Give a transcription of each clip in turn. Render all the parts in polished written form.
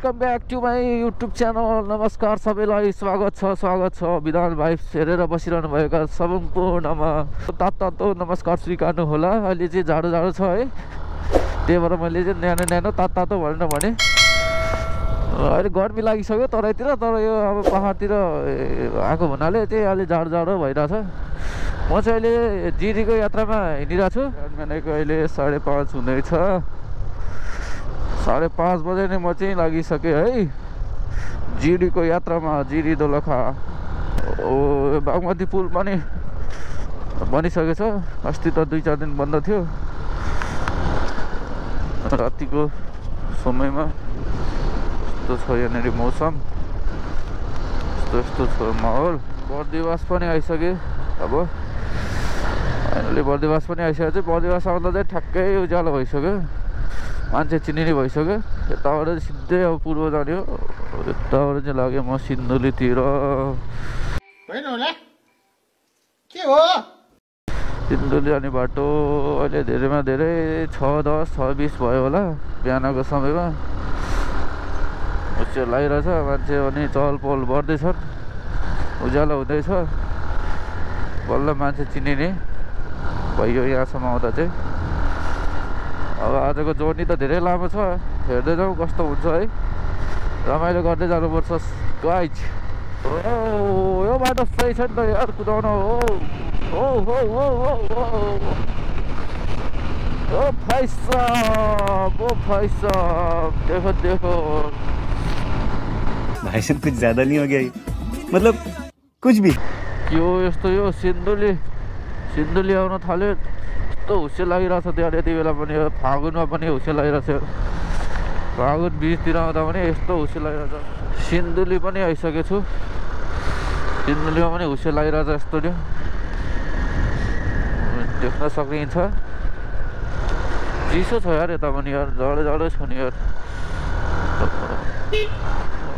Welcome back to my YouTube channel. नमस्कार सबैलाई, स्वागत छ विधान भाइब्स हेरेर बसिरहनु भएका सबैको तातो नमस्कार स्वीकार्नु होला। अहिले चाहिँ जाडो छ है, त्यही भएर मैले चाहिँ न्यानो तातो भनेर भने। अहिले गर्मी लागिसक्यो तराईतिर, तर यो अब पहाडतिर आएको हुनाले चाहिँ अहिले जाडो भइरहेछ। म चाहिँ अहिले जिरीको यात्रामा हिँडिरहेको छु। बिहानको अहिले 5:30 हुँदैछ। 5:30 बजे नै म चाहिँ लागिसकेँ है जिरीको यात्रामा। जिरी दोलखा बागमती पुल पनि बनिसकेको छ। अस्ति त 2-4 दिन बन्द थियो। रातिको समयमा यस्तो छ यहाँनिर मौसम, यस्तो छ माहौल। बर्दिवास पनि आइसक्यो। अब फाइनली बर्दिवास पनि आइसकेको छ। बर्दिवास आउँदा चाहिँ ठ्याक्कै उज्यालो भइसक्यो, मान्छे चिनिने भइसक्यो। यताबाट सिधै अब पूर्व जाने हो। यताबाट चाहिँ लाग्यो म सिन्धुलीतिर। सिन्धुली जाने बाटो अहिले धेरैमा धेरै 6:10 6:20 भयो होला बिहानको समयमा। उच्च लागिरहेछ, मान्छे पनि चहल पहल बढ्दैछन्, उज्यालो हुँदैछ। बल्ल मान्छे चिनिने भयो यहाँसम्म आउँदा चाहिँ। अब आजको जर्नी त धेरै लामो छ, हेर्दै जाउँ कस्तो हुन्छ है। रमाइलो गर्दै जानुपर्छ गाइज। यो बाटो सही छ नि त यार, कुदाउन हो भाइ साहब देखो भाई साहब कुछ ज्यादा नहीं हो गया, मतलब कुछ भी। यो यस्तो यो सिन्धुली आउन थाल्यो, यस्तो हुस्से लागिरहेछ त्यहाँ। यति बेला पनि फागुनमा पनि हुस्से लागिरहेछ। फागुन 20तिर आउँदा पनि यस्तो हुस्से लागिरहेछ। सिन्धुली पनि आइसकेको छु। सिन्धुलीमा पनि हुस्से लागिरहेछ यस्तो नि, देख्न सकिन्छ। चिसो छ यार यता पनि यार, जाडो छ नि यार।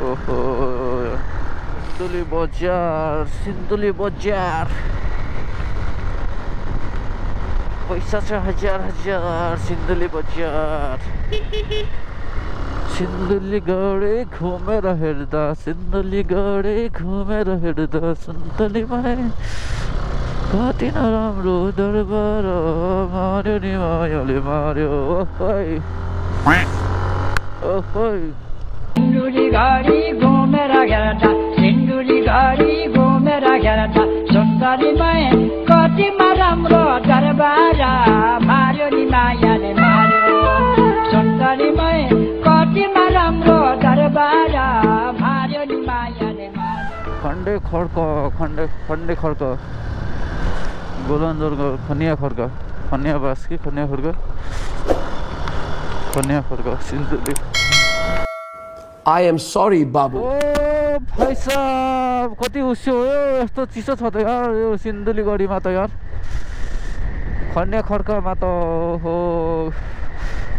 ओहो सिन्धुली बजार पैसा छ हजार सिन्धुली बजार। सिन्धुली गडे घुमेर हेर्दा, सिन्धुली गडे घुमेर हेर्दा, सिन्धुलीमा कति नराम्रो दरबार मार्यो नि मायाले मार्यो। सिन्धुली गडी घुमेर हेर्दा, सिन्धुली गडी घुमेर हेर्दा, सुन्दरीमा कति राम्रो दरबार मार्यो नि मायाले मार्यो। सुन्दरीमा कति राम्रो दरबार मार्यो नि मायाले मार्यो। खण्डे खड्क गोलन्जर खनिया खड्क खनिया बास्की खनिया Khadka Sindhuli. I am sorry बाबु। ओ भाइ साहब कति उस्यो हो, यस्तो चिसो छ त यार यो सिन्धुली गढीमा त यार। खन्ने खड्कामा त हो।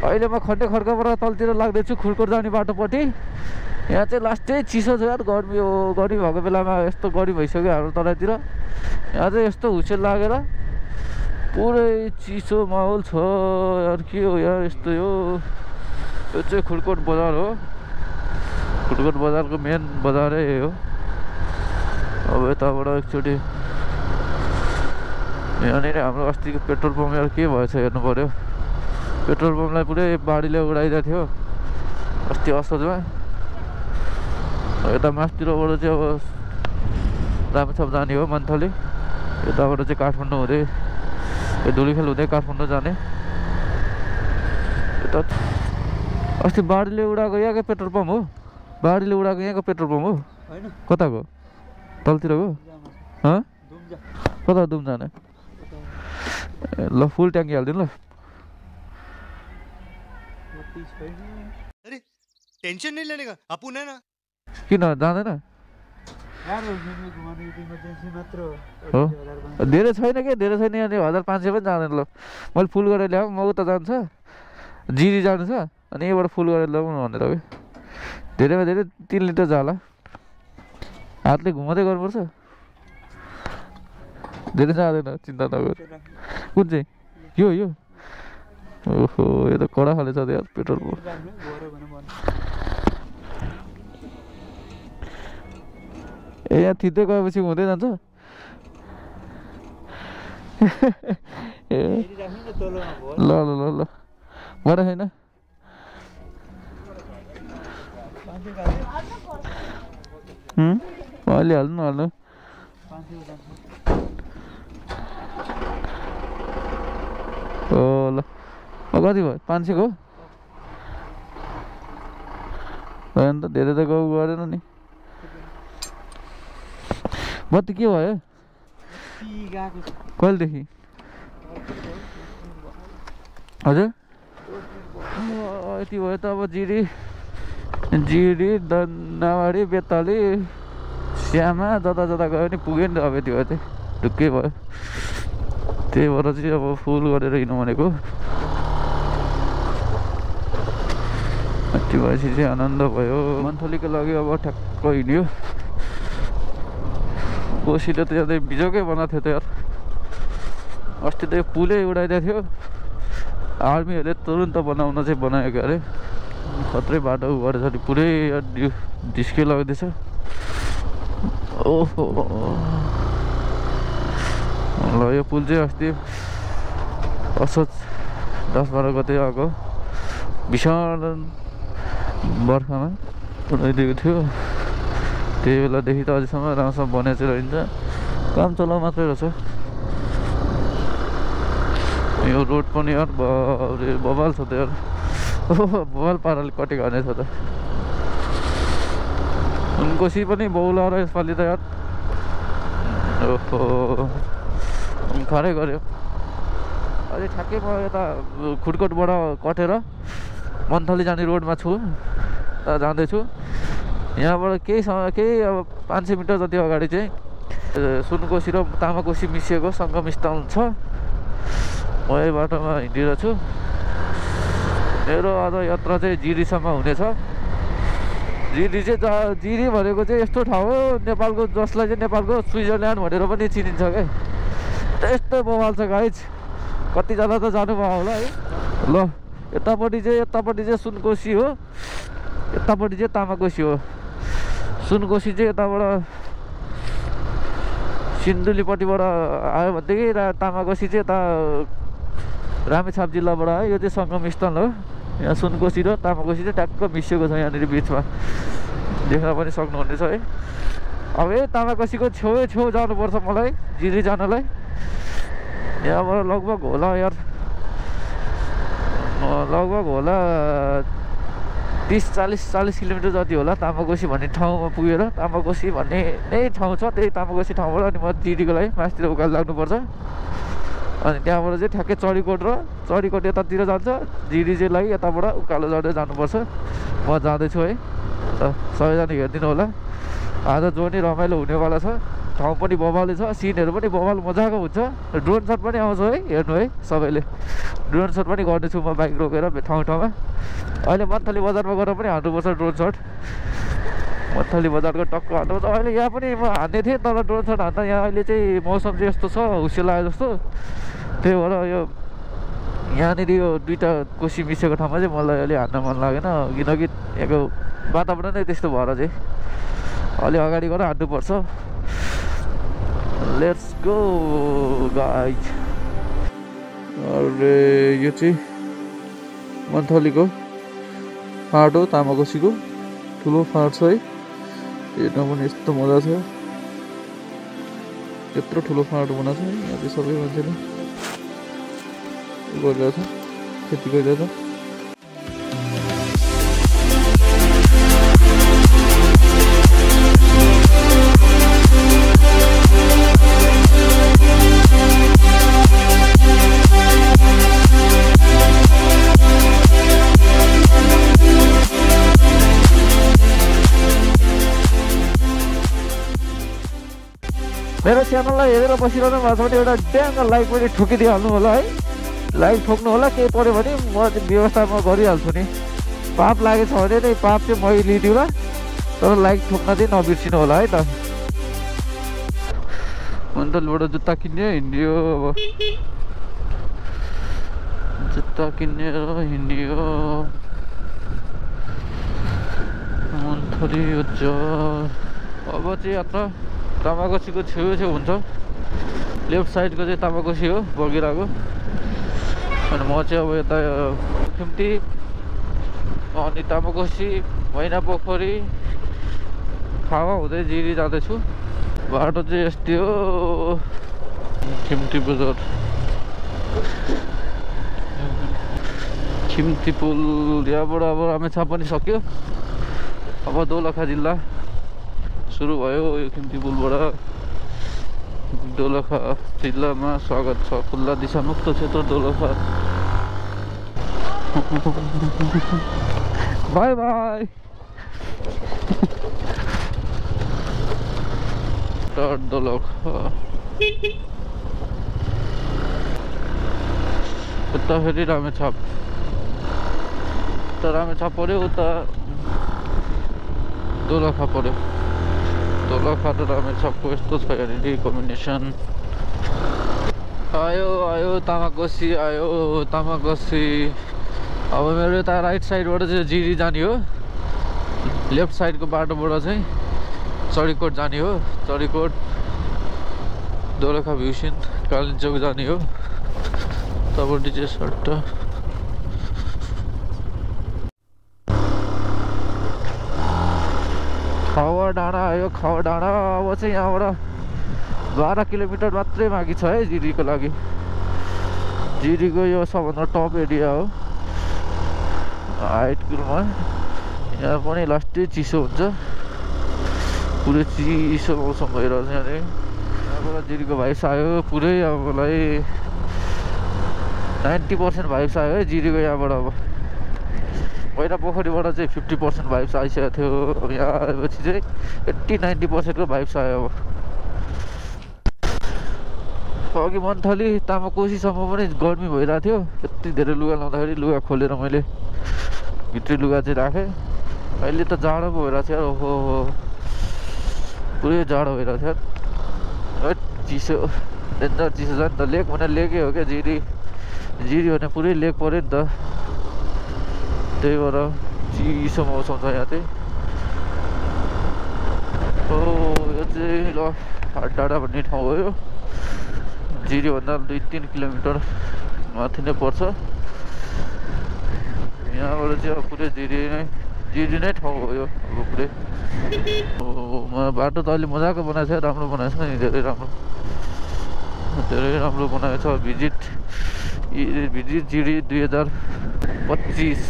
अहिले म खन्ने खड्काबाट तलतिर लाग्दैछु खुर्कोट जाने बाटोपट्टि। यहाँ चाहिँ लास्टै चिसो छ यार। गर्मी हो, गर्मी भएको बेलामा यस्तो गर्मी भइसक्यो हाम्रो तराईतिर। यहाँ चाहिँ यस्तो हुस्से लागेर पुरै चिसो माहौल छ यार। के हो यार यस्तो यो चाहिँ खुर्कोट बजार हो। खुर्कोट बजारको मेन बजारै हो। अब यताबाट एकचोटि यहाँनिर हाम्रो अस्तिको पेट्रोल पम्प यार के भएछ हेर्नु पऱ्यो। पेट्रोल पम्पलाई पुरै बाढीले उडाइदिएको थियो अस्ति असोजमा। यता मासतिरबाट चाहिँ अब रामेछाप जाने हो मन्थली। यताबाट चाहिँ काठमाडौँ हुँदै धुलीखेल हुँदै काठमाडौँ जाने। यता अस्ति बाढीले उडाएको यहाँकै पेट्रोल पम्प हो। बाढीले उडाएको यहाँको पेट्रोल पम्प हो होइन? कताको? तलतिरको? कता दुम जाने? ल फुल ट्याङ्की हालिदिनु ल। अरे टेंशन नहीं लेने का, अपन है ना। किन जाँदैन? हो धेरै छैन के, धेरै छैन। यहाँनिर 1500 पनि जाँदैन। ल मैले फुल गरेर ल्याऊँ, म उता जान्छ जिरी जानु छ, अनि यहाँबाट फुल गरेर ल्याउँ भनेर हो। धेरैमा धेरै 3 लिटर जाला। हातले घुमाउँदै गर्नुपर्छ, धेरै जाँदैन, चिन्ता नगर। कुन चाहिँ यो ओहो यो त कडा खाले छ यार पेट्रोल। यहाँ थिच्दै गएपछि हुँदै जान्छ ल ल ल ल भएर छैन अलि हाल्नु हाल्नु हो ल कति भयो 500 को भएन त धेरै त गाउँ गरेन नि बत्ती के भयो कहिलेदेखि हजुर यति भयो त अब जिरी दन्नावाडी बेताली श्यामा जता जता गयो नि पुग्यो नि त अब यति भयो चाहिँ ढुक्कै भयो त्यही भएर चाहिँ अब फुल गरेर हिँड्नु भनेको यति भएपछि चाहिँ आनन्द भयो मन्थलीको लागि अब ठ्याक्क हिँड्यो कोसीले त यहाँ बिजोकै बनाएको थियो त यार अस्ति त यो पुलै उडाइदिएको थियो आर्मीहरूले तुरुन्त बनाउन चाहिँ बनाएको अरे खत्रै बाटो गरेछ नि पुरै ढिस्के लाग्दैछ ओहो ल यो पुल चाहिँ अस्ति असोज 10-12 गते आएको भीषण बर्खामा उडाइदिएको थियो त्यही बेलादेखि त अझैसम्म राम्रोसँग बनाएको चाहिँ रहन्छ काम चलाउ मात्रै रहेछ यो रोड पनि यार बबाल छ त यार बबाल पाराले कटेको हाने छ त उनकोसी पनि बौला र यसपालि त यार ओहो खरै गऱ्यो अहिले ठ्याक्कै म यता खुडकोटबाट कटेर मन्थली जाने रोडमा छु जाँदैछु यहाँबाट केही अब 500 मिटर जति अगाडि चाहिँ सुनकोसी र तामाकोसी मिसिएको सङ्गम स्थल छ म यही बाटोमा हिँडिरहेको छु मेरो आज यात्रा चाहिँ जिरीसम्म हुनेछ जिरी भनेको चाहिँ यस्तो ठाउँ हो नेपालको जसलाई चाहिँ नेपालको स्विजरल्यान्ड भनेर पनि चिनिन्छ क्या त्यस्तो बवाल छ गाइज कतिजना त जानुभयो होला है ल यतापट्टि चाहिँ सुनकोसी हो यतापट्टि चाहिँ तामाकोसी हो सुनकोसी चाहिँ यताबाट सिन्धुलीपट्टिबाट आयो भनेदेखि तामाकोसी चाहिँ यता रामेछाप जिल्लाबाट आयो यो चाहिँ सङ्गम स्थल हो यहाँ सुनकोसी र तामाकोसी चाहिँ ट्याक्क मिसिएको छ यहाँनिर बिचमा देख्न पनि सक्नुहुनेछ है अब यही तामाकोसीको छेउ जानुपर्छ मलाई जिरी जानलाई यहाँबाट लगभग होला यार लगभग होला 30-40 किलोमिटर जति होला तामाकोसी भन्ने ठाउँमा पुगेर तामाकोसी भन्ने नै ठाउँ छ त्यही तामाकोसी ठाउँबाट अनि म जिरीको लागि मासतिर उकालो लाग्नुपर्छ अनि त्यहाँबाट चाहिँ ठ्याक्कै चढीकोट यतातिर जान्छ जिरी चाहिँ लागि यताबाट उकालो चढेर जानुपर्छ म जाँदैछु है सबैजना हेरिदिनु होला आज जो नि रमाइलो हुनेवाला छ ठाउँ पनि बबालै छ सिनहरू पनि बबाल मजाको हुन्छ ड्रोन सट पनि आउँछ है हेर्नु है सबैले ड्रोन सट पनि गर्नेछु म बाइक रोकेर ठाउँमा अहिले मन्थली बजारमा गएर पनि हान्नुपर्छ ड्रोन सट मन्थली बजारको टक्क हान्नुपर्छ अहिले यहाँ पनि म हान्ने थिएँ तर ड्रोन सट हान्दा यहाँ अहिले चाहिँ मौसम चाहिँ यस्तो छ हुसिलो आयो जस्तो त्यही भएर यो यहाँनिर यो दुईवटा कोसी मिसिएको ठाउँमा चाहिँ मलाई अलि हान्न मन लागेन किनकि यहाँको वातावरण नै त्यस्तो भएर चाहिँ अलि अगाडि गएर हान्नुपर्छ लेट्स गो गाइज अरे यो चाहिँ मन्थलीको फाँट हो तामाकोसीको ठुलो फाँट छ है हेर्न पनि यस्तो मजा छ यत्रो ठुलो फाँट बनाएको छ यहाँ चाहिँ सबै मान्छेले गरिरहेको छ खेती गरिरहेको छ मेरो च्यानललाई हेरेर बसिरहनु भएको छ भने एउटा ड्याङ्ग लाइक पनि ठोकिदिइहाल्नु होला है लाइक ठोक्नु होला केही पऱ्यो भने म व्यवस्था म गरिहाल्छु नि पाप लागेछ भने नै पाप चाहिँ मै लिदिउँला तर लाइक ठोक्न चाहिँ नबिर्सिनु होला है त मन्थलीबाट जुत्ता किन्यो हिँड्यो अब जुत्ता किनेर हिँड्यो मन्थली अब चाहिँ यात्रा तामाकोसीको छेउछेउ हुन्छ। लेफ्ट साइडको चाहिँ तामाकोसी हो बगिरहेको, अनि म चाहिँ अब यता खिम्ती अनि तामाकोसी मैना पोखरी खावा हुँदै जिरी जाँदैछु। बाटो चाहिँ यस्तै हो। खिम्ती बजार, खिम्ती पुल, यहाँबाट अब रामेछाप पनि सक्यो। अब दोलखा जिल्ला सुरु भयो। यो खिम्ती पुलबाट दोलखा जिल्लामा स्वागत छ। खुल्ला दिशामुक्त क्षेत्र दोलखा। By by. दोलखा उता फेरि रामेछाप, उता रामेछाप पऱ्यो, उता दोलखा पऱ्यो। दोलखा र रामेछापको यस्तो छ यहाँनिर कम्बिनेसन। आयो आयो तामाकोसी, आयो तामाकोसी। अब मेरो यता राइट साइडबाट चाहिँ जिरी जाने हो, लेफ्ट साइडको बाटोबाट चाहिँ चढीकोट जाने हो। चढीकोट दोलखा भ्युसिन कालिम्पोङ जाने हो। तपट्टि चाहिँ सट्टा खावा डाँडा आयो। खावा डाँडा अब चाहिँ यहाँबाट 12 किलोमिटर मात्रै बाँकी छ है जिरीको लागि। जिरीको यो सबभन्दा टप एरिया हो 8 किलोमा। यहाँ पनि लास्टै चिसो हुन्छ, पुरै चिसो मौसम भइरहेछ यहाँनिर। यहाँबाट जिरीको भाइब्स आयो पुरै। अब मलाई 90% भाइब्स आयो है जिरीको यहाँबाट। अब मैना पोखरीबाट चाहिँ 50% भाइब्स आइसकेको थियो। अब यहाँ आएपछि चाहिँ 80-90% को भाइब्स आयो। अब अघि मन्थली तामाकोसीसम्म पनि गर्मी भइरहेको थियो। यति धेरै लुगा लाउँदाखेरि लुगा खोलेर मैले भित्री लुगा चाहिँ राखेँ। अहिले त जाडो पो भइरहेको थियो। ओहो पुरै जाडो भइरहेको थियो। चिसो, डेन्जर चिसो छ नि त। लेक भने लेकै हो क्या जिरी। जिरी भने पुरै लेक पऱ्यो नि त, त्यही भएर चिसो मौसम छ यहाँ चाहिँ। हो यो चाहिँ ल हाटडाँडा भन्ने ठाउँ हो। यो जिरीभन्दा 2-3 किलोमिटर माथि नै पर्छ। यहाँबाट चाहिँ अब पुरै जिरी नै ठाउँ हो यो अब पुरै। बाटो त अलि मजाको बनाएको छ, राम्रो बनाएको छ नि, धेरै राम्रो बनाएको छ। भिजिट जिरी 2025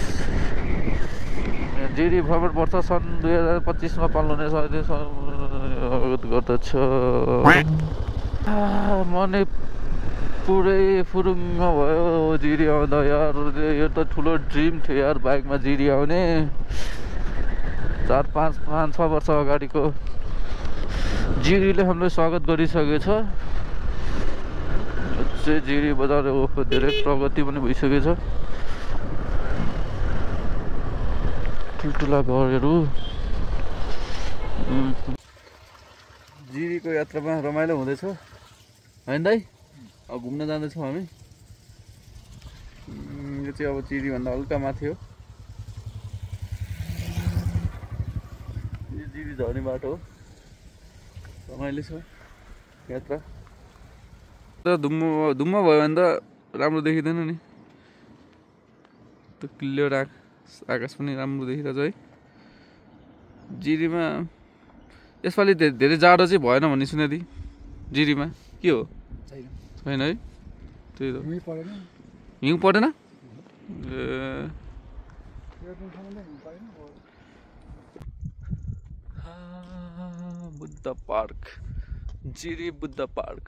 जिरी भ्रमण वर्ष सन् 2025 मा पाल्ने स्वागत गर्दछ। मन पुरै फुरुङ्ग भयो जिरी आउँदा यार। यो त ठुलो ड्रिम थियो यार बाइकमा जिरी आउने। 4-5 वर्ष अगाडिको जिरीले हामीलाई स्वागत गरिसकेको छ। चाहिँ जिरी बजार धेरै प्रगति पनि भइसकेको छ। ठुल्ठुला घरहरू। जिरीको यात्रामा रमाइलो हुँदैछ होइन दाइ? अब घुम्न जाँदैछौँ हामी। यो चाहिँ अब जिरीभन्दा हल्का माथि हो। यो जिरी झर्ने बाटो हो। रमाइलो छ यात्रा। धुम्म भयो भने त राम्रो देखिँदैन नि। त्यो क्लियर आकाश पनि राम्रो देखिरहेछ है जिरीमा। यसपालि धेरै जाडो चाहिँ भएन भन्ने सुने थिएँ जिरीमा। के हो? छैन है? त्यही त हिउँ परेन। Buddha park, Jiri Buddha park.